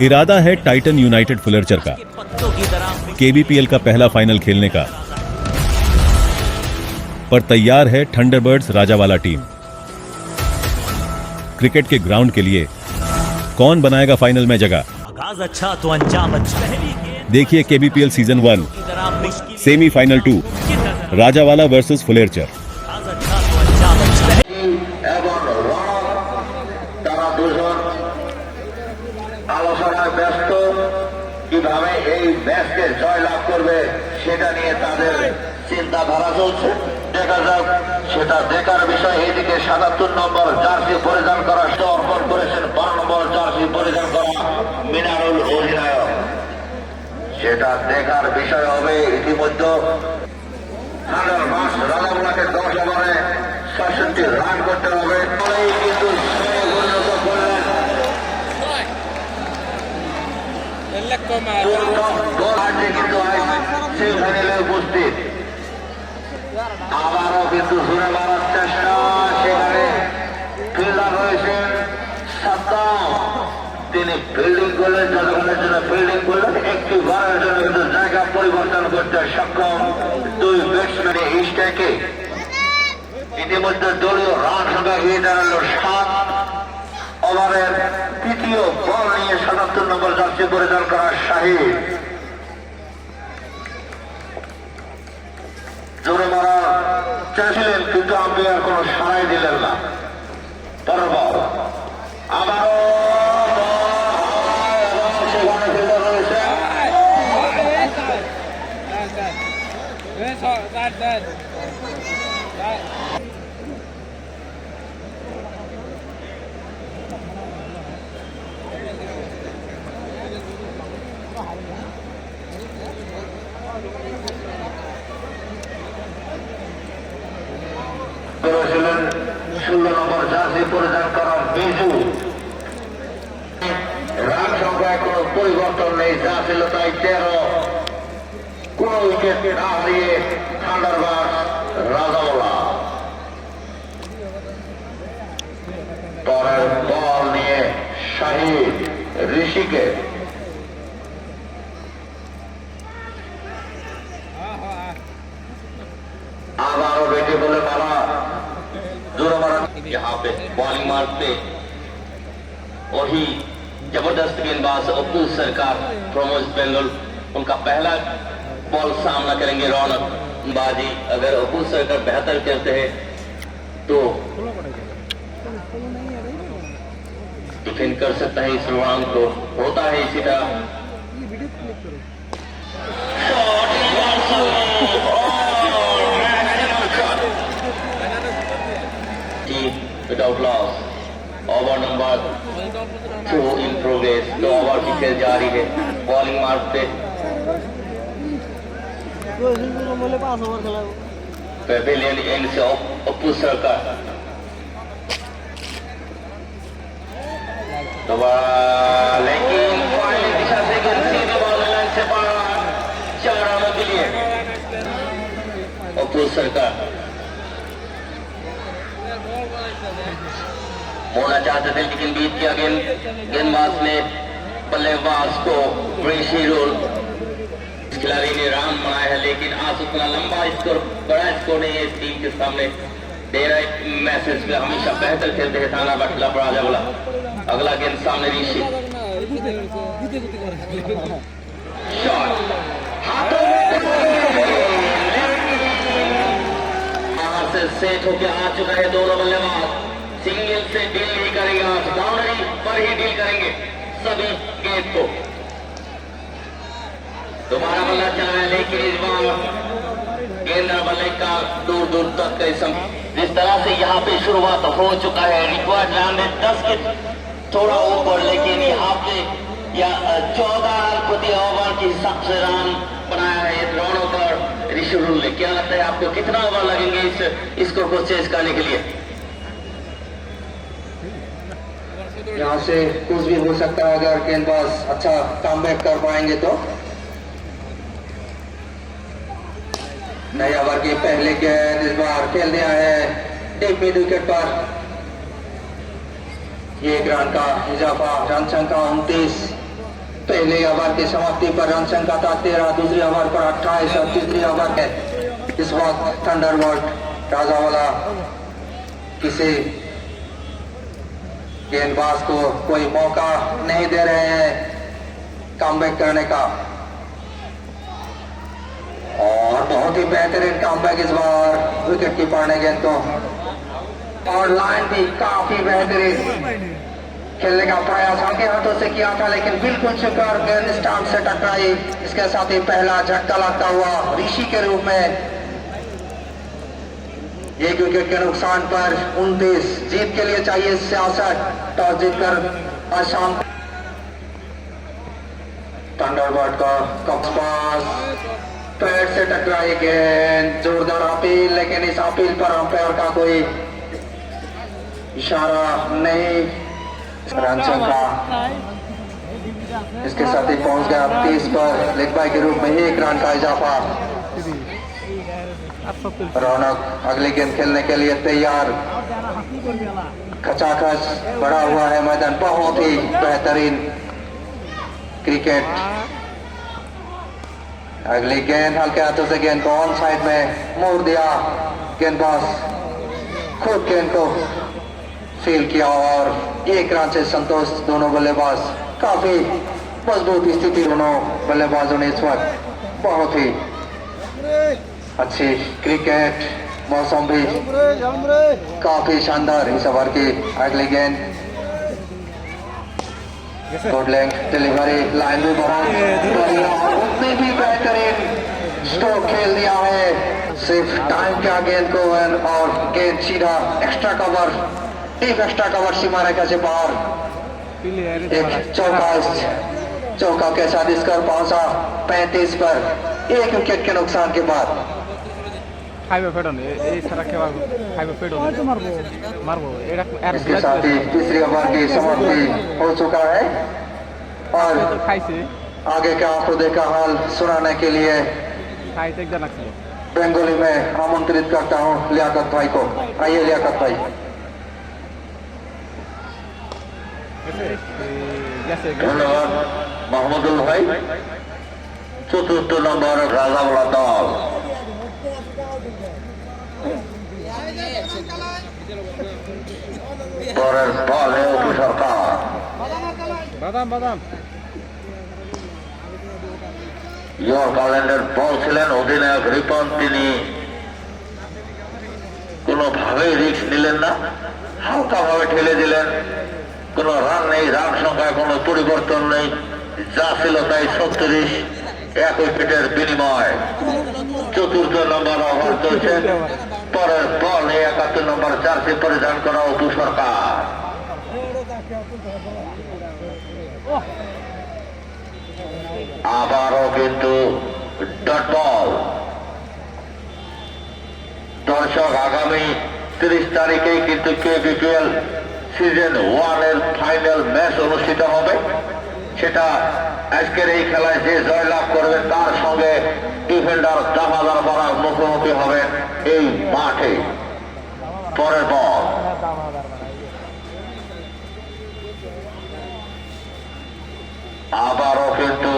इरादा है Titan United फुलरचर का केबीपीएल का पहला फाइनल खेलने का, पर तैयार है थंडरबर्ड्स राजावाला टीम। क्रिकेट के ग्राउंड के लिए कौन बनाएगा फाइनल में जगह? आगाज अच्छा तो अंजाम अच्छा। देखिए केबीपीएल सीजन 1 सेमीफाइनल 2 राजावाला वर्सेस फुलेरचर। আলোচনায় ব্যস্ত কিভাবে এই ম্যাচকে জয়লাভ করবে সেটা নিয়ে তাদের চিন্তাধারা চলছে। দেখা যাক, সেটা দেখার বিষয়। এদিকে ৭৭ নম্বর জার্সি পরিধান করা অর্পণ করেছেন ১২ নম্বর জার্সি পরিধান করা মিনারুল অধিনায়ক। সেটা দেখার বিষয় হবে। ইতিমধ্যে রাজামুলাকে ১০ ওভারে ৬৬ রান করতে হবে, কিন্তু পরিণত করলেন উপস্থিত। আবারও কিন্তু ঘুরে মারার চেষ্টা, সেখানে ফিল্ডার রয়েছেন সাদ্দাম, তিনি ফিল্ডিং করলেন, যতক্ষণের জন্য ফিল্ডিং করলেন। একটি বারের জন্য কিন্তু জায়গা পরিবর্তন করতে সক্ষম দুই ব্যাটসম্যান স্ট্রাইকে। ইতিমধ্যে দলীয় রান সংখ্যা গিয়ে দাঁড়ালো ৭। ওভারের তৃতীয় বল নিয়ে ৭৭ নম্বর জার্সি পরিধান করা শাহিদ জোরে মারা চেয়েছিলেন, কিন্তু আম্পায়ার কোনো সাড়াই দিলেন না। পরের বল আবারও সেখানে ফিল্ডার রয়েছে। করেছিলেন ১৬ নম্বর জার্সি পরিধান করা বিজু। রান সংখ্যায় কোনো পরিবর্তন নেই, যা ছিল তাই ১৩। কোন উইকেট না হারিয়ে থান্ডারবার্ডস রাজাওয়ালা। পরের বল নিয়ে শাহিদ ঋষিকে আবারও বেটে বলে মারা जोर मारा। यहाँ पे बॉलिंग मारते वही जबरदस्त गेंदबाज अब्दुल सरकार फ्रॉम वेस्ट बंगाल, उनका पहला बॉल सामना करेंगे रौनक बाजी। अगर अब्दुल सरकार बेहतर करते हैं तो डिफेंड कर सकता है इस राउंड को, होता है इसी तरह। Without loss, over number 2 in progress. 2 over की खेल जारी है। बॉलिंग मारते पेविलियन एंड से अप्पू सरकार दोबारा, लेकिन फाइनल दिशा से सीधे बॉल लाइन से पार 4 रनों के लिए अप्पू सरकार। होना चाहते थे लेकिन बीत गया गेंदबाज ने बल्लेबाज को ऋषि रोल। इस खिलाड़ी ने रान बनाया है, लेकिन आज उतना लंबा स्कोर, बड़ा स्कोर नहीं है इस टीम के सामने। दे रहा मैसेज में हमेशा बेहतर खेलते हैं थाना बटला राजा बोला। अगला गेंद सामने ऋषि से सेट होकर आ चुका है दोनों बल्लेबाज। सिंगल से डील नहीं करेगा, बाउंड्री पर ही डील करेंगे सभी गेंद को। दोबारा बल्ला चाहे, लेकिन इस बार गेंद बल्ले का दूर दूर तक जिस तरह से यहाँ पे शुरुआत हो चुका है। रिक्वायर्ड रन 10 के थोड़ा ऊपर, लेकिन यहाँ पे 14 रन प्रति ओवर के हिसाब से रन बनाया है रनों पर ऋषि रूल ने। क्या लगता है आपको, कितना ओवर लगेंगे इस स्कोर को चेस करने के लिए? यहाँ से कुछ भी हो सकता है अगर गेंदबाज अच्छा कमबैक कर पाएंगे तो। नए ओवर की पहले गेंद इस बार खेल दिया है डीप मिड विकेट पर। एक रन का इजाफा, रन संख्या 29। पहले ओवर की समाप्ति पर रन संख्या था 13, दूसरी ओवर पर 28 और तीसरी ओवर है इस वक्त थंडरबर्ड राजावाला किसी गेंदबाज को कोई मौका नहीं दे रहे हैं कमबैक करने का, और बहुत ही बेहतरीन कमबैक इस बार विकेट कीपर ने गेंद को, और लाइन भी काफी बेहतरीन खेलने का प्रयास आगे हाथों से किया था, लेकिन बिल्कुल चुकर गेंद स्टंप से टकराई। इसके साथ ही पहला झटका लगता हुआ ऋषि के रूप में एक विकेट के नुकसान पर 29। जीत के लिए चाहिए 66, टॉस जीतकर असम। थंडरबर्ड का कप्स पास, पैर से टकराई गेंद, जोरदार अपील, लेकिन इस अपील पर अंपायर का कोई इशारा नहीं। रन संख्या इसके साथ ही पहुंच गया 30 पर, लेग बाय के रूप में 1 रन का इजाफा। रौनक अगली गेंद खेलने के लिए तैयार, खचाखच बड़ा हुआ है मैदान, बहुत ही बेहतरीन क्रिकेट। अगली गेंद हल्के हाथों से गेंद को ऑन साइड में मोड़ दिया, गेंदबाज खुद गेंद को फील किया और 1 रन से संतोष। दोनों बल्लेबाज काफी मजबूत स्थिति, दोनों बल्लेबाजों ने इस वक्त बहुत ही अच्छी क्रिकेट, मौसम भी काफी शानदार इस ओवर की। अगली गेंद गुड लेंथ डिलीवरी, लाइन भी बहुत बढ़िया, उसने भी बेहतरीन स्ट्रोक खेल दिया है, सिर्फ टाइम क्या गेंद को, और गेंद सीधा एक्स्ट्रा कवर, एक एक्स्ट्रा कवर सीमा रेखा से बाहर। एक चौका के साथ स्कोर पहुंचा 35 पर, 1 विकेट के नुकसान के बाद। इसके साथ ही तीसरी ओवर की समाप्ति हो चुका है, और आगे का खुदे का हाल सुनाने के लिए बंगाली में आमंत्रित करता हूं लियाकत भाई को। आइए लियाकत भाई। ধন্যবাদ মাহমুদুল ভাই। চতুর্থ নম্বর রাজাওয়ালা দল, পরের বলে অপু সরকার। ইয়র্কাল্যান্ডের বল ছিলেন অধিনায়ক রিপন, তিনি কোনোভাবেই রিস্ক নিলেন না, হালকা ভাবে ঠেলে দিলেন। কোনো রান নেই, রান সংখ্যায় কোনো পরিবর্তন নেই, যা ছিল তাই 36, 1 উইকেটের বিনিময়। চতুর্থ নম্বর ওভার চলছে, পরের বল 71 নম্বর জার্সি পরিধান করা অপু সরকার। আবারও কিন্তু ডট বল। দর্শক, আগামী 30 তারিখেই কিন্তু KBPL সিজন 1 এর ফাইনাল ম্যাচ অনুষ্ঠিত হবে। সেটা আজকের এই খেলায় যে জয়লাভ করবে তার সঙ্গে ডিফেন্ডার দামাদার পাড়ার মুখোমুখি হবেন এই মাঠে। পরের বল, আবারও কিন্তু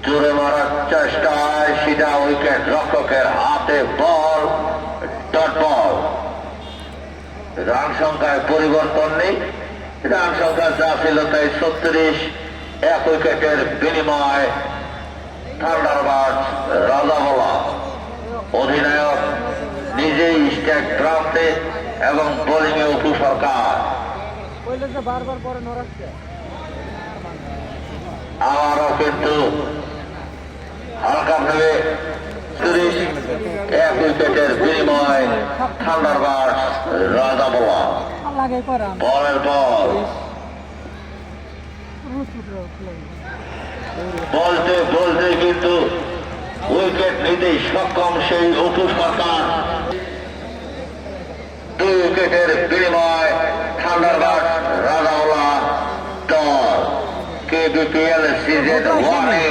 জোরে মারার চেষ্টায় সিধা উইকেট রক্ষকের হাতে বল, ডট বল। রান সংখ্যায় পরিবর্তন নেই, রান সংখ্যা যা ছিল তাই 36, 1 উইকেটের বিনিময়। থান্ডারবার্ড রাজাওয়ালা, অধিনায়ক নিজেই স্ট্রাইক প্রান্তে এবং বোলিংয়ে অপু সরকার। আবারও কিন্তু হালকা ভাবে 30, 1 উইকেটের বিনিময়। থান্ডারবার্ড রাজাওয়ালা, বলের বল। বলতে বলতে কিন্তু উইকেট নিতে সক্ষম সেই অপু সরকার। 2 উইকেটের বিনিময় থান্ডারবার্ড রাজাওয়ালা দল। KBPL সিজন 1-এ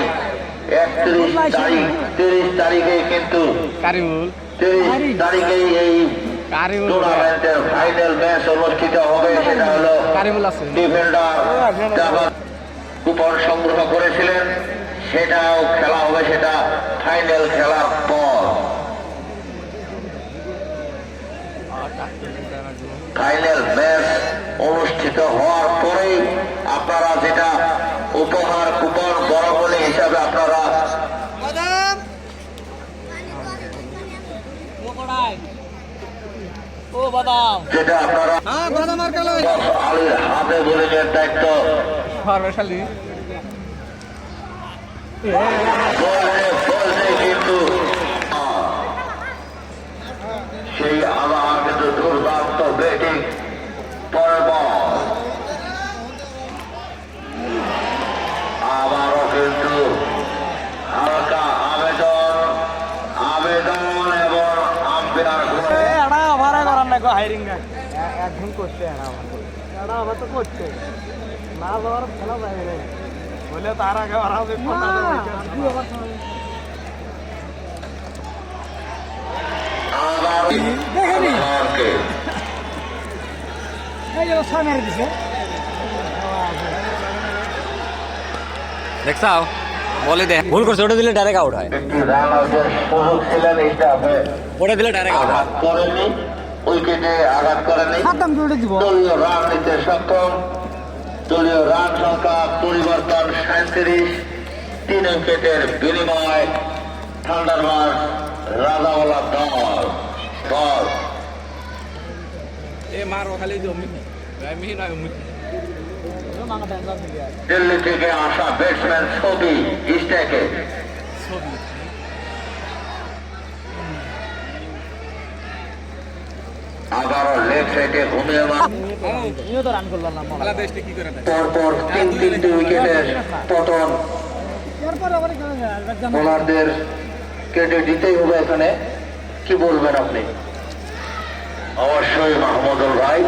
31 তারিখ, 30 তারিখে কিন্তু 30 তারিখেই এই টুর্নামেন্টের ফাইনাল ম্যাচ অনুষ্ঠিত হবে। সেটা হলো ডিফেন্ডার কুপন সংগ্রহ করেছিলেন, সেটাও খেলা হবে, সেটা ফাইনাল খেলার পর। ফাইনাল ম্যাচ অনুষ্ঠিত হওয়ার পরেই আপনারা যেটা উপহার কুপন বরাবরী হিসাবে আপনারা যেটা আপনারা আলীর হাতে বলির দায়িত্ব বলতে কিন্তু সেই আবহাওয়া কিন্তু দুর্দান্ত ব্যাটিং পর্ব। আবারও কিন্তু হালকা আবেদন এবং আম্পায়ার একজন করছে আবার তো করছে না যাওয়ার খেলা যায় বলে তার আগে দেখছাও বলে দে ভুল করছে, ওটা দিলে ডাইরেক্ট আউট হয়, একটি রান আউটের সুযোগ ছিলেন, এটা ওটা দিলে ডাইরেক্ট আউট হয়। আঘাত করেনি, উইকেটে আঘাত করেনি, দলীয় রান নিতে সক্ষম। দলীয় রান সংখ্যা পরিবর্তন 37, 3 উইকেটের বিনিময় থান্ডারবার্ড রাজাওয়ালা দল। দিল্লি থেকে আসা ব্যাটসম্যান ছবি স্ট্যাকে আবারও লেগ সাইডে ঘুমিয়ে পরপর 3 উইকেটের পতন। বোলারদের কেটে দিতেই হবে এখানে, কি বলবেন আপনি? অবশ্যই মাহমুদুল ভাই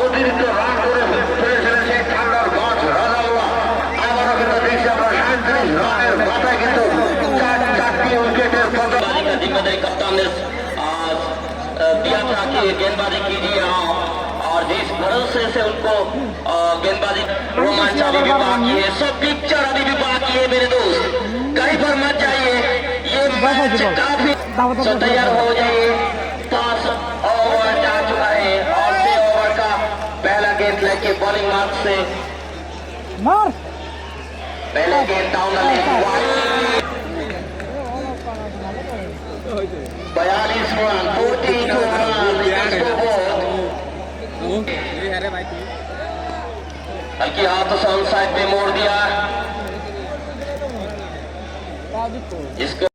অতিরিক্ত রান করে ফেলেছিলেন সেই ঠান্ডার বাস রাজাওয়ালা। আবারও কিন্তু দেখছি আমরা 37 রানের মাথায় কিন্তু 4টি উইকেটের পতন। जिम्मेदारी कप्तान ने आज दिया था कि गेंदबाजी कीजिए और जिस भरोसे से उनको गेंदबाजी रोमांच अभी भी बाकी है, सब पिक्चर अभी भी बाकी है मेरे दोस्त, कहीं पर मत जाइए, ये मैच काफी तो तैयार हो जाइए। 5 ओवर जा चुका है और 6 ओवर का पहला गेंद लेके बॉलिंग मार्क से पहले गेंद डाउन 42 रन 42 रन हल्की हाथों से ऑन साइड पे मोड़ दिया इसको।